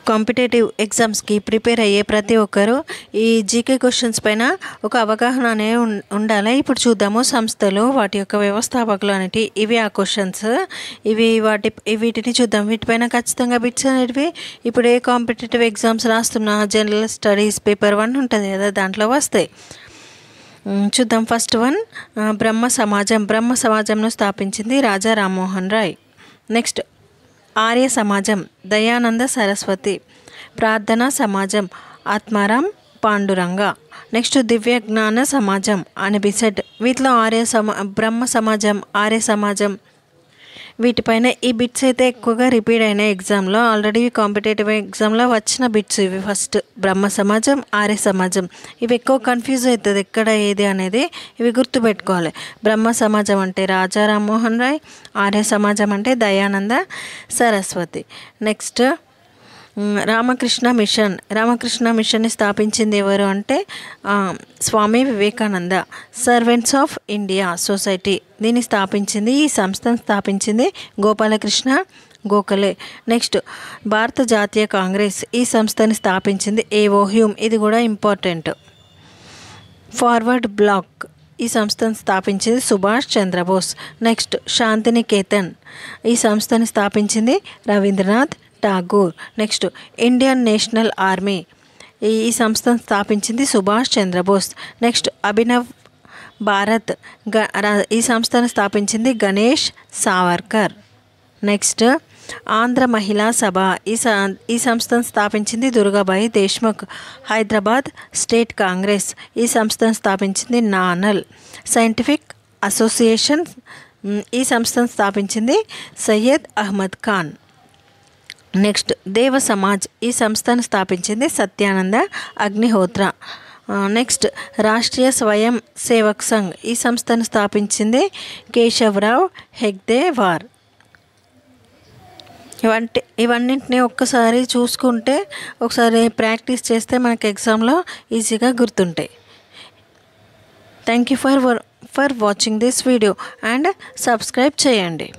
Competitive ఎగ్జామ్స్కి prepare అయ్యే ప్రతి ఒక్కరూ ఈ జీకే క్వశ్చన్స్ పైన ఒక అవగాహన అనేది ఉండాలి. ఇప్పుడు చూద్దాము సంస్థలు వాటి యొక్క వ్యవస్థాపకులు అనేవి ఇవి ఆ క్వశ్చన్స్ వీటిని చూద్దాం. వీటిపైన ఖచ్చితంగా బిట్స్ అనేటివి ఇప్పుడు ఏ కాంపిటేటివ్ ఎగ్జామ్స్ రాస్తున్నా జనరల్ స్టడీస్ పేపర్ 1 ఉంటుంది కదా, దాంట్లో వస్తాయి. చూద్దాం. ఫస్ట్ వన్, బ్రహ్మ సమాజంను స్థాపించింది రాజా రామ్మోహన్ రాయ్. నెక్స్ట్ ఆర్య సమాజం దయానంద సరస్వతి. ప్రార్థనా సమాజం ఆత్మారాం పాండురంగ. నెక్స్ట్ దివ్య జ్ఞాన సమాజం అనిబిసెట్. వీటిలో బ్రహ్మ సమాజం, ఆర్య సమాజం వీటిపైన ఈ బిట్స్ అయితే ఎక్కువగా రిపీట్ అయినాయి ఎగ్జామ్లో. ఆల్రెడీ కాంపిటేటివ్ ఎగ్జామ్లో వచ్చిన బిట్స్ ఇవి. ఫస్ట్ బ్రహ్మ సమాజం, ఆర్య సమాజం ఇవి ఎక్కువ కన్ఫ్యూజ్ అవుతుంది ఎక్కడ ఏది అనేది. ఇవి గుర్తుపెట్టుకోవాలి. బ్రహ్మ సమాజం అంటే రాజా రామ్మోహన్ రాయ్, ఆర్య సమాజం అంటే దయానంద సరస్వతి. నెక్స్ట్ రామకృష్ణ మిషన్ని స్థాపించింది ఎవరు అంటే Swami Vivekananda. Servants of India society దీన్ని స్థాపించింది, ఈ సంస్థను స్థాపించింది గోపాలకృష్ణ గోఖలే. నెక్స్ట్ భారత జాతీయ కాంగ్రెస్ ఈ సంస్థని స్థాపించింది ఏవో హ్యూమ్. ఇది కూడా ఇంపార్టెంట్. ఫార్వర్డ్ బ్లాక్ ఈ సంస్థను స్థాపించింది సుభాష్ చంద్రబోస్. నెక్స్ట్ శాంతినికేతన్ ఈ సంస్థని స్థాపించింది Rabindranath Tagore. Next Indian national army ఈ సంస్థను స్థాపించింది సుభాష్ చంద్రబోస్. నెక్స్ట్ అభినవ్ భారత్ ఈ సంస్థను స్థాపించింది గణేష్ సావర్కర్. నెక్స్ట్ ఆంధ్ర మహిళా సభ ఈ సంస్థను స్థాపించింది దుర్గాబాయి దేశ్ముఖ్. హైదరాబాద్ స్టేట్ కాంగ్రెస్ ఈ సంస్థను స్థాపించింది నానల్. సైంటిఫిక్ అసోసియేషన్ ఈ సంస్థను స్థాపించింది సయ్యద్ అహ్మద్ ఖాన్. నెక్స్ట్ దేవ సమాజ్ ఈ సంస్థను స్థాపించింది సత్యానంద అగ్నిహోత్ర. నెక్స్ట్ రాష్ట్రీయ స్వయం సేవక్ సంఘ్ ఈ సంస్థను స్థాపించింది కేశవరావు హెగ్దేవార్. ఇవన్నింటినీ ఒక్కసారి చూసుకుంటే, ఒకసారి ప్రాక్టీస్ చేస్తే మనకి ఎగ్జామ్లో ఈజీగా గుర్తుంటాయి. Thank you for watching this video and subscribe చేయండి.